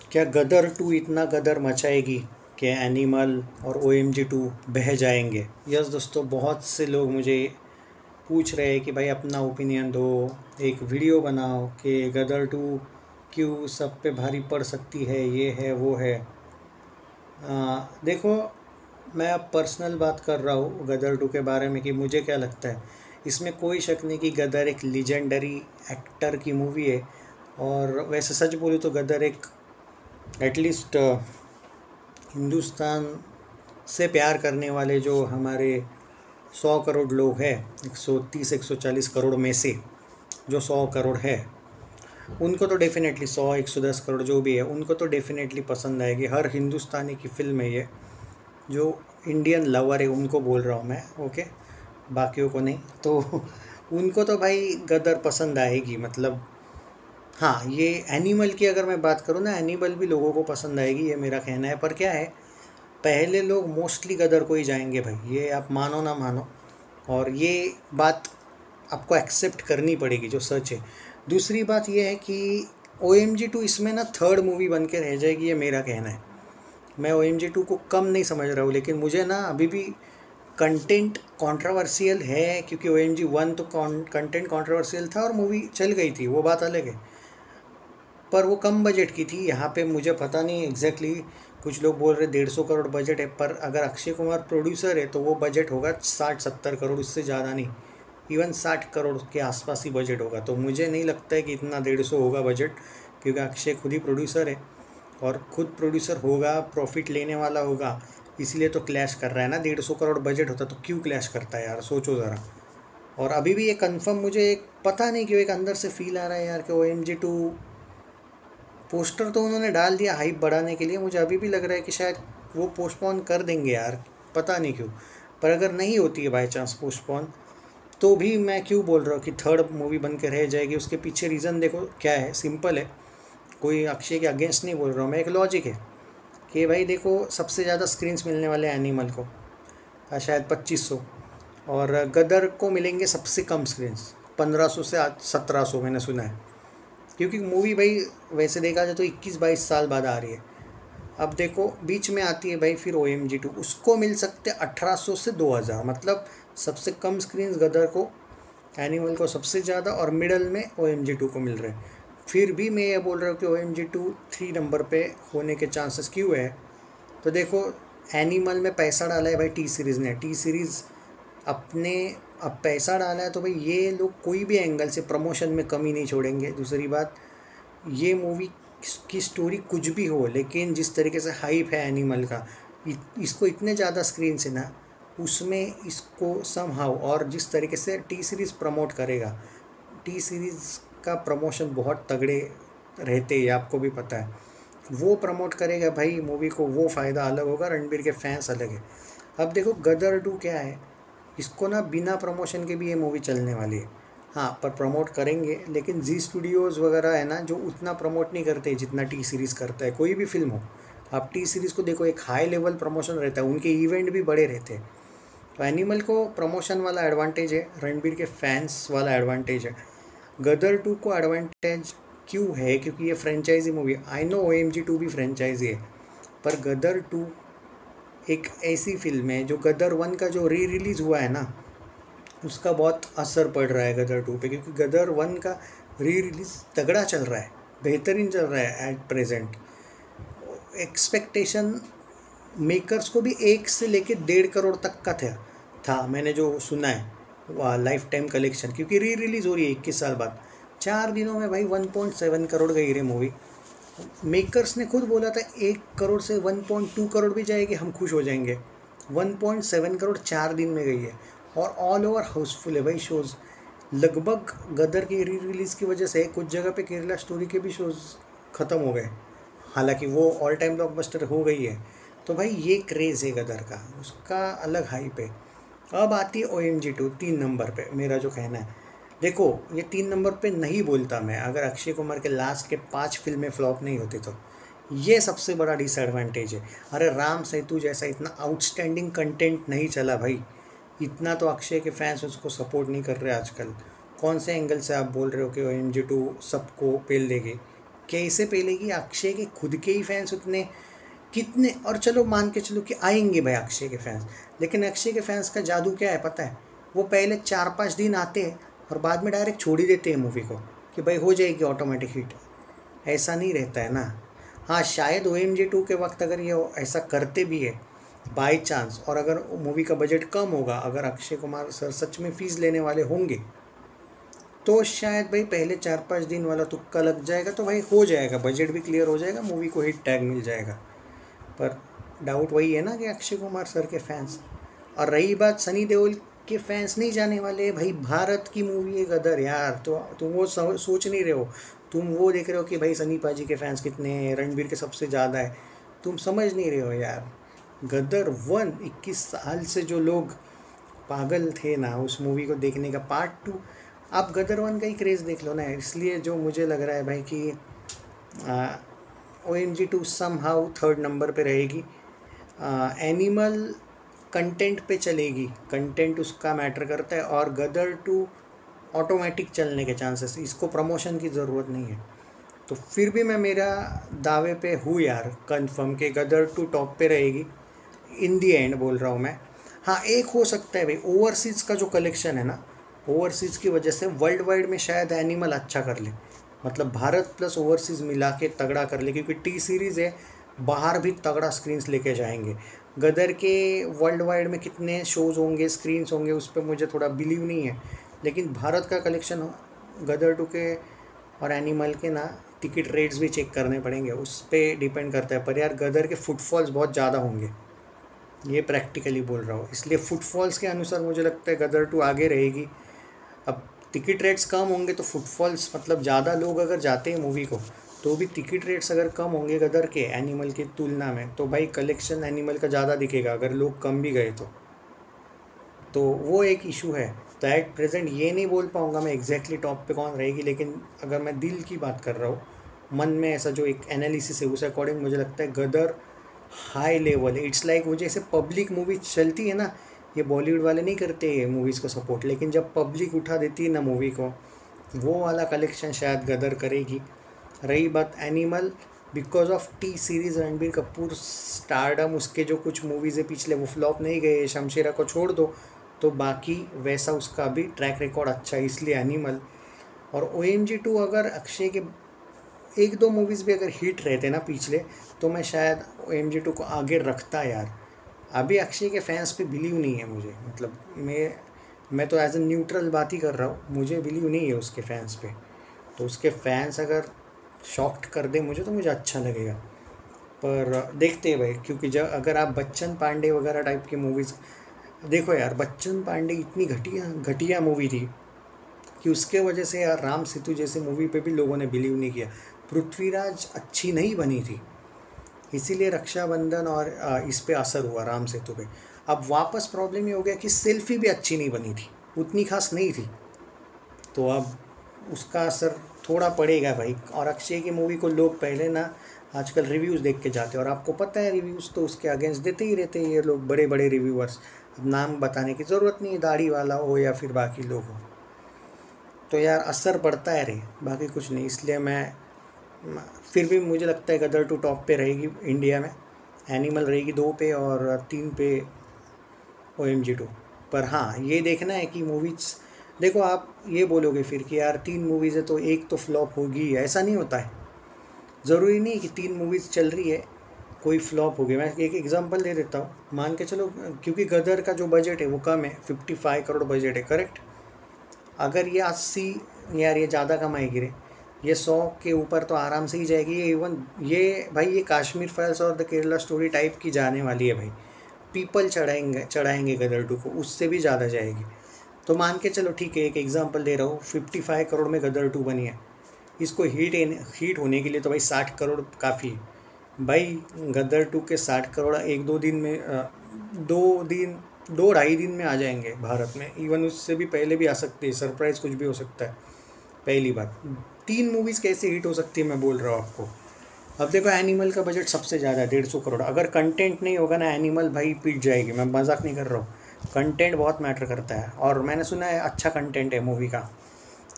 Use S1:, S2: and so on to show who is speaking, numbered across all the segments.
S1: क्या गदर 2 इतना गदर मचाएगी कि एनिमल और OMG 2 बह जाएंगे? यस दोस्तों, बहुत से लोग मुझे पूछ रहे हैं कि भाई अपना ओपिनियन दो, एक वीडियो बनाओ कि गदर 2 क्यों सब पे भारी पड़ सकती है, ये है वो है। देखो, मैं अब पर्सनल बात कर रहा हूँ गदर 2 के बारे में कि मुझे क्या लगता है। इसमें कोई शक नहीं कि गदर एक लीजेंडरी एक्टर की मूवी है। और वैसे सच बोलूँ तो गदर एक एटलीस्ट हिंदुस्तान से प्यार करने वाले जो हमारे 100 करोड़ लोग हैं, 130-140 करोड़ में से जो 100 करोड़ है, उनको तो डेफिनेटली 100-110 करोड़ जो भी है उनको तो डेफिनेटली पसंद आएगी। हर हिंदुस्तानी की फ़िल्म है ये। जो इंडियन लवर है उनको बोल रहा हूँ मैं, ओके, बाकियों को नहीं। तो उनको तो भाई गदर पसंद आएगी। मतलब हाँ, ये एनिमल की अगर मैं बात करूँ ना, एनिमल भी लोगों को पसंद आएगी, ये मेरा कहना है। पर क्या है, पहले लोग मोस्टली गदर को ही जाएंगे भाई, ये आप मानो ना मानो। और ये बात आपको एक्सेप्ट करनी पड़ेगी जो सच है। दूसरी बात ये है कि OMG 2 इसमें ना थर्ड मूवी बन के रह जाएगी, ये मेरा कहना है। मैं OMG 2 को कम नहीं समझ रहा हूँ, लेकिन मुझे ना अभी भी कंटेंट कंट्रोवर्शियल है, क्योंकि OMG 1 तो कंटेंट कंट्रोवर्शियल था और मूवी चल गई थी, वो बात अलग है। पर वो कम बजट की थी। यहाँ पे मुझे पता नहीं एग्जैक्टली, कुछ लोग बोल रहे 150 करोड़ बजट है, पर अगर अक्षय कुमार प्रोड्यूसर है तो वो बजट होगा 60-70 करोड़, उससे ज़्यादा नहीं। इवन 60 करोड़ के आसपास ही बजट होगा। तो मुझे नहीं लगता है कि इतना 150 होगा बजट, क्योंकि अक्षय खुद ही प्रोड्यूसर है और खुद प्रोड्यूसर होगा, प्रॉफिट लेने वाला होगा, इसलिए तो क्लैश कर रहा है ना। 150 करोड़ बजट होता तो क्यों क्लैश करता है यार, सोचो ज़रा। और अभी भी ये कंफर्म, मुझे एक पता नहीं क्यों एक अंदर से फील आ रहा है यार कि OMG 2 पोस्टर तो उन्होंने डाल दिया हाइप बढ़ाने के लिए, मुझे अभी भी लग रहा है कि शायद वो पोस्टपोन कर देंगे यार, पता नहीं क्यों। पर अगर नहीं होती है बाई चांस पोस्टपोन, तो भी मैं क्यों बोल रहा हूँ कि थर्ड मूवी बन के रह जाएगी। उसके पीछे रीज़न देखो क्या है, सिंपल है। कोई अक्षय के अगेंस्ट नहीं बोल रहा हूँ मैं, एक लॉजिक है कि भाई देखो, सबसे ज़्यादा स्क्रीन्स मिलने वाले एनिमल को, शायद 2500, और गदर को मिलेंगे सबसे कम स्क्रीन्स 1500 से 1700 मैंने सुना है। क्योंकि मूवी भाई वैसे देखा जाए तो 21-22 साल बाद आ रही है। अब देखो बीच में आती है भाई फिर OMG 2, उसको मिल सकते 1800 से 2000, मतलब सबसे कम स्क्रीन गदर को, एनिमल को सबसे ज़्यादा, और मिडल में OMG 2 को मिल रहे हैं। फिर भी मैं ये बोल रहा हूँ कि OMG 2 3 नंबर पे होने के चांसेस क्यों है। तो देखो, एनिमल में पैसा डाला है भाई टी सीरीज़ ने, टी सीरीज़ अपने अब पैसा डाला है तो भाई ये लोग कोई भी एंगल से प्रमोशन में कमी नहीं छोड़ेंगे। दूसरी बात, ये मूवी की स्टोरी कुछ भी हो, लेकिन जिस तरीके से हाइप है एनिमल का, इसको इतने ज़्यादा स्क्रीन से ना, उसमें इसको समहाउ, और जिस तरीके से टी सीरीज़ प्रमोट करेगा, टी सीरीज़ का प्रमोशन बहुत तगड़े रहते हैं, आपको भी पता है। वो प्रमोट करेगा भाई मूवी को, वो फ़ायदा अलग होगा, रणबीर के फैंस अलग है। अब देखो गदर 2 क्या है, इसको ना बिना प्रमोशन के भी ये मूवी चलने वाली है। हाँ, पर प्रमोट करेंगे, लेकिन जी स्टूडियोज़ वगैरह है ना, जो उतना प्रमोट नहीं करते जितना टी सीरीज़ करता है। कोई भी फिल्म हो, आप टी सीरीज़ को देखो, एक हाई लेवल प्रमोशन रहता है, उनके इवेंट भी बड़े रहते हैं। तो एनिमल को प्रमोशन वाला एडवांटेज है, रणबीर के फैंस वाला एडवांटेज है। गदर 2 को एडवांटेज क्यों है, क्योंकि ये फ्रेंचाइजी मूवी है। आई नो OMG 2 भी फ्रेंचाइजी है, पर गदर 2 एक ऐसी फिल्म है जो गदर 1 का जो रिलीज़ हुआ है ना, उसका बहुत असर पड़ रहा है गदर 2 पे, क्योंकि गदर 1 का रिलीज़ तगड़ा चल रहा है, बेहतरीन चल रहा है एट प्रेजेंट। एक्सपेक्टेशन मेकर्स को भी 1 से लेके 1.5 करोड़ तक का था मैंने जो सुना है लाइफ टाइम कलेक्शन, क्योंकि रिलीज़ हो रही है 21 साल बाद। 4 दिनों में भाई 1.7 करोड़ गई रे मूवी। मेकर्स ने खुद बोला था 1 करोड़ से 1.2 करोड़ भी जाएगी हम खुश हो जाएंगे। 1.7 करोड़ 4 दिन में गई है, और ऑल ओवर हाउसफुल है भाई शोज़। लगभग गदर की रिलीज़ की वजह से कुछ जगह पे केरला स्टोरी के भी शोज़ ख़त्म हो गए, हालांकि वो ऑल टाइम ब्लॉकबस्टर हो गई है। तो भाई ये क्रेज़ है गदर का, उसका अलग हाइप है। अब आती है OMG 2 3 नंबर पे, मेरा जो कहना है। देखो, ये 3 नंबर पे नहीं बोलता मैं अगर अक्षय कुमार के लास्ट के 5 फिल्में फ्लॉप नहीं होती तो। ये सबसे बड़ा डिसएडवांटेज है। अरे राम सेतु जैसा इतना आउटस्टैंडिंग कंटेंट नहीं चला भाई, इतना तो अक्षय के फैंस उसको सपोर्ट नहीं कर रहे आजकल। कौन से एंगल से आप बोल रहे हो कि OMG 2 सबको पेल देगी? कैसे पेलेगी? अक्षय के खुद के ही फैंस उतने कितने, और चलो मान के चलो कि आएंगे भाई अक्षय के फैंस, लेकिन अक्षय के फैंस का जादू क्या है पता है? वो पहले 4-5 दिन आते हैं और बाद में डायरेक्ट छोड़ ही देते हैं मूवी को कि भाई हो जाएगी ऑटोमेटिक हिट। ऐसा नहीं रहता है ना। हाँ, शायद OMG 2 के वक्त अगर ये ऐसा करते भी है बाई चांस, और अगर मूवी का बजट कम होगा, अगर अक्षय कुमार सर सच में फीस लेने वाले होंगे, तो शायद भाई पहले 4-5 दिन वाला तुक्का लग जाएगा तो भाई हो जाएगा, बजट भी क्लियर हो जाएगा, मूवी को हिट टैग मिल जाएगा। पर डाउट वही है ना कि अक्षय कुमार सर के फैंस। और रही बात सनी देओल के फैंस नहीं जाने वाले भाई, भारत की मूवी है गदर यार, तो तुम वो सोच नहीं रहे हो, तुम वो देख रहे हो कि भाई सनी पाजी के फैंस कितने हैं, रणबीर के सबसे ज़्यादा है, तुम समझ नहीं रहे हो यार। गदर 1 21 साल से जो लोग पागल थे ना उस मूवी को देखने का, पार्ट 2 आप गदर 1 का ही क्रेज़ देख लो ना। इसलिए जो मुझे लग रहा है भाई कि OMG 2 समहाउ 3rd नंबर पे रहेगी। एनिमल कंटेंट पे चलेगी, कंटेंट उसका मैटर करता है, और गदर 2 ऑटोमेटिक चलने के चांसेस, इसको प्रमोशन की ज़रूरत नहीं है। तो फिर भी मैं मेरा दावे पे हूँ यार कंफर्म कि गदर 2 टॉप पे रहेगी इन दी एंड, बोल रहा हूँ मैं। हाँ, एक हो सकता है भाई ओवरसीज़ का जो कलेक्शन है ना, ओवरसीज़ की वजह से वर्ल्ड वाइड में शायद एनिमल अच्छा कर ले, मतलब भारत प्लस ओवरसीज़ मिला के तगड़ा कर ले, क्योंकि टी सीरीज़ है, बाहर भी तगड़ा स्क्रीन्स लेके जाएंगे। गदर के वर्ल्ड वाइड में कितने शोज़ होंगे, स्क्रीन्स होंगे, उस पर मुझे थोड़ा बिलीव नहीं है, लेकिन भारत का कलेक्शन गदर 2 के और एनिमल के ना टिकट रेट्स भी चेक करने पड़ेंगे, उस पर डिपेंड करता है। पर यार गदर के फुटफॉल्स बहुत ज़्यादा होंगे, ये प्रैक्टिकली बोल रहा हूँ, इसलिए फुटफॉल्स के अनुसार मुझे लगता है गदर 2 आगे रहेगी। अब टिकट रेट्स कम होंगे तो फुटफॉल्स, मतलब ज़्यादा लोग अगर जाते हैं मूवी को तो भी टिकट रेट्स अगर कम होंगे गदर के एनिमल की तुलना में, तो भाई कलेक्शन एनिमल का ज़्यादा दिखेगा अगर लोग कम भी गए तो वो एक इशू है। तो एट प्रेजेंट ये नहीं बोल पाऊँगा मैं एग्जैक्टली टॉप पे कौन रहेगी, लेकिन अगर मैं दिल की बात कर रहा हूँ, मन में ऐसा जो एक एनालिसिस है उस अकॉर्डिंग मुझे लगता है गदर हाई लेवल है। इट्स लाइक वो जैसे पब्लिक मूवी चलती है ना, ये बॉलीवुड वाले नहीं करते मूवीज़ को सपोर्ट, लेकिन जब पब्लिक उठा देती है ना मूवी को, वो वाला कलेक्शन शायद गदर करेगी। रही बात animal, because of T series, Ranbir Kapoor stardom, उसके जो कुछ मूवीज़ है पिछले वो फ्लॉप नहीं गए, शमशेरा को छोड़ दो, तो बाकी वैसा उसका भी ट्रैक रिकॉर्ड अच्छा है, इसलिए एनिमल। और OMG 2 अगर अक्षय के 1-2 मूवीज़ भी अगर हिट रहते ना पिछले, तो मैं शायद OMG 2 को आगे रखता यार। अभी अक्षय के फैंस पे बिलीव नहीं है मुझे, मतलब मैं तो एज ए न्यूट्रल बात ही कर रहा हूँ, मुझे बिलीव नहीं है उसके फैंस पे। तो उसके फैंस अगर शॉक्ड कर दे मुझे तो मुझे अच्छा लगेगा, पर देखते हैं भाई, क्योंकि जब अगर आप बच्चन पांडे वगैरह टाइप की मूवीज़ देखो यार, बच्चन पांडे इतनी घटिया मूवी थी कि उसके वजह से यार राम सेतु जैसे मूवी पे भी लोगों ने बिलीव नहीं किया। पृथ्वीराज अच्छी नहीं बनी थी, इसीलिए रक्षाबंधन और इस पे असर हुआ राम सेतु पे। अब वापस प्रॉब्लम ये हो गया कि सेल्फी भी अच्छी नहीं बनी थी, उतनी खास नहीं थी, तो अब उसका असर थोड़ा पड़ेगा भाई। और अक्षय की मूवी को लोग पहले ना आजकल रिव्यूज़ देख के जाते हैं, और आपको पता है रिव्यूज़ तो उसके अगेंस्ट देते ही रहते हैं ये लोग, बड़े बड़े रिव्यूअर्स। अब नाम बताने की ज़रूरत नहीं है, दाढ़ी वाला हो या फिर बाकी लोग हो, तो यार असर पड़ता है रे, बाकी कुछ नहीं। इसलिए मैं फिर भी मुझे लगता है गदर 2 टॉप पे रहेगी इंडिया में, एनिमल रहेगी 2 पे, और 3 पे OMG 2। पर हाँ, ये देखना है कि मूवीज़ देखो, आप ये बोलोगे फिर कि यार 3 मूवीज़ है तो एक तो फ्लॉप होगी, ऐसा नहीं होता है। ज़रूरी नहीं कि 3 मूवीज़ चल रही है कोई फ्लॉप होगी। मैं एक एग्जांपल दे देता हूँ, मान के चलो, क्योंकि गदर का जो बजट है वो कम है, 55 करोड़ बजट है, करेक्ट। अगर ये 80, यार ये ज़्यादा कमाएगी रे, ये 100 के ऊपर तो आराम से ही जाएगी। ये इवन ये भाई ये काश्मीर फाइल्स और द केरला स्टोरी टाइप की जाने वाली है भाई, पीपल चढ़ाएंगे गदर 2 को, उससे भी ज़्यादा जाएगी। तो मान के चलो ठीक है, एक एग्जांपल दे रहा हूँ, 55 करोड़ में गदर 2 बनी है, इसको हिट होने के लिए तो भाई 60 करोड़ काफ़ी है भाई। गदर 2 के 60 करोड़ 1-2 दिन में 2-2.5 दिन में आ जाएंगे भारत में, इवन उससे भी पहले भी आ सकते हैं, सरप्राइज़ कुछ भी हो सकता है। पहली बात, 3 मूवीज़ कैसे हिट हो सकती है मैं बोल रहा हूँ आपको। अब देखो, एनिमल का बजट सबसे ज़्यादा है, 150 करोड़। अगर कंटेंट नहीं होगा ना, एनिमल भाई पिट जाएगी, मैं मजाक नहीं कर रहा हूँ, कंटेंट बहुत मैटर करता है। और मैंने सुना है अच्छा कंटेंट है मूवी का,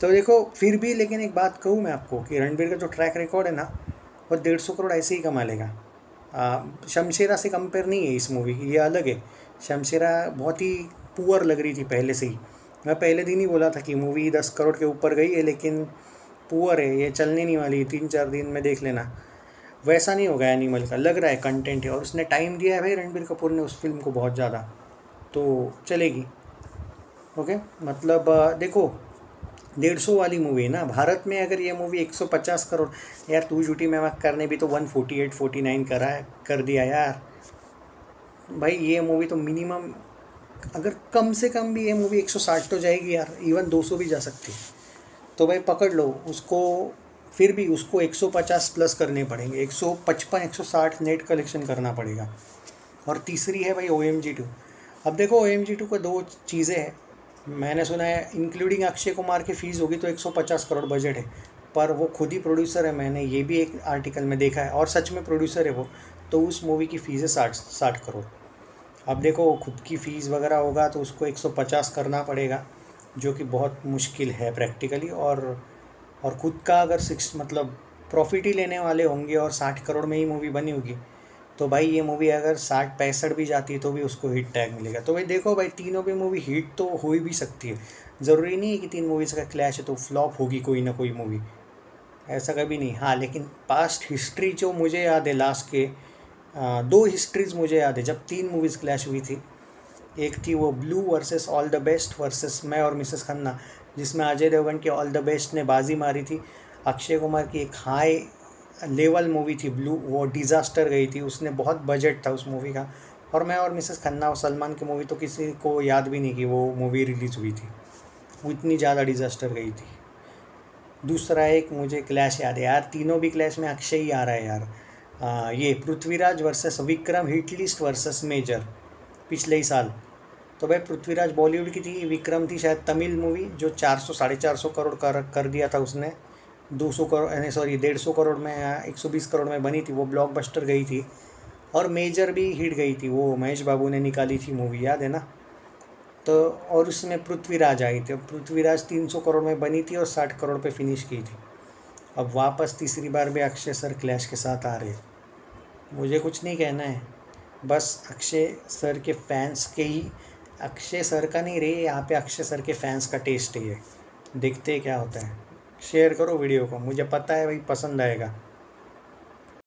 S1: तो देखो फिर भी, लेकिन एक बात कहूँ मैं आपको कि रणबीर का जो ट्रैक रिकॉर्ड है ना, वो 150 करोड़ ऐसे ही कमा लेगा। शमशेरा से कंपेयर नहीं है इस मूवी की, ये अलग है। शमशेरा बहुत ही पुअर लग रही थी पहले से ही। मैं पहले दिन ही बोला था कि मूवी 10 करोड़ के ऊपर गई है, लेकिन पुअर है, ये चलने नहीं वाली, 3-4 दिन में देख लेना। वैसा नहीं होगा एनिमल का, लग रहा है कंटेंट है, और उसने टाइम दिया है भाई रणबीर कपूर ने उस फिल्म को बहुत ज़्यादा, तो चलेगी। ओके, मतलब देखो 150 वाली मूवी है ना, भारत में अगर ये मूवी 150 करोड़, यार तू झूठी मैं वक्त करने भी तो 148-49 कर दिया यार भाई। ये मूवी तो मिनिमम, अगर कम से कम भी ये मूवी 160 तो जाएगी यार, इवन 200 भी जा सकती है। तो भाई पकड़ लो उसको, फिर भी उसको 150 प्लस करने पड़ेंगे, 155-160 नेट कलेक्शन करना पड़ेगा। और तीसरी है भाई OMG 2। अब देखो OMG 2 को 2 चीज़ें हैं। मैंने सुना है इंक्लूडिंग अक्षय कुमार की फ़ीस होगी तो 150 करोड़ बजट है, पर वो खुद ही प्रोड्यूसर है, मैंने ये भी एक आर्टिकल में देखा है, और सच में प्रोड्यूसर है वो। तो उस मूवी की फ़ीस है 60 करोड़। अब देखो खुद की फ़ीस वगैरह होगा तो उसको 150 करना पड़ेगा, जो कि बहुत मुश्किल है प्रैक्टिकली। और खुद का अगर मतलब प्रॉफिट ही लेने वाले होंगे और 60 करोड़ में ही मूवी बनी होगी, तो भाई ये मूवी अगर 60-65 भी जाती है तो भी उसको हिट टैग मिलेगा। तो भाई देखो भाई, तीनों भी मूवी हिट तो हो ही भी सकती है। ज़रूरी नहीं है कि 3 मूवीज़ का क्लैश है तो फ्लॉप होगी कोई ना कोई मूवी, ऐसा कभी नहीं। हाँ, लेकिन पास्ट हिस्ट्री जो मुझे याद है, लास्ट के 2 हिस्ट्रीज़ मुझे याद है जब 3 मूवीज़ क्लैश हुई थी। एक थी वो blue versus all the best versus मैं और मिसेस खन्ना, जिसमें अजय देवगन के ऑल द बेस्ट ने बाजी मारी थी। अक्षय कुमार की एक हाई लेवल मूवी थी ब्लू, वो डिज़ास्टर गई थी, उसने बहुत बजट था उस मूवी का। और मैं और मिसेस खन्ना और सलमान की मूवी तो किसी को याद भी नहीं कि वो मूवी रिलीज़ हुई थी, वो इतनी ज़्यादा डिज़ास्टर गई थी। दूसरा एक मुझे क्लैश याद है यार, तीनों भी क्लैश में अक्षय ही आ रहा है यार। ये Prithviraj versus Vikram hit list versus major, पिछले ही साल। तो भाई पृथ्वीराज बॉलीवुड की थी, विक्रम थी शायद तमिल मूवी, जो 400-450 करोड़ कर दिया था उसने। 200 करोड़, सॉरी 150 करोड़ में, 120 करोड़ में बनी थी, वो ब्लॉकबस्टर गई थी। और मेजर भी हिट गई थी, वो महेश बाबू ने निकाली थी मूवी, याद है ना। तो और उसमें पृथ्वीराज आई थी, पृथ्वीराज 300 करोड़ में बनी थी और 60 करोड़ पे फिनिश की थी। अब वापस तीसरी बार भी अक्षय सर क्लैश के साथ आ रहे। मुझे कुछ नहीं कहना है, बस अक्षय सर के फैंस के ही, अक्षय सर का नहीं रहे यहाँ पे, अक्षय सर के फैंस का टेस्ट ही है। देखते क्या होता है। शेयर करो वीडियो को, मुझे पता है भाई पसंद आएगा।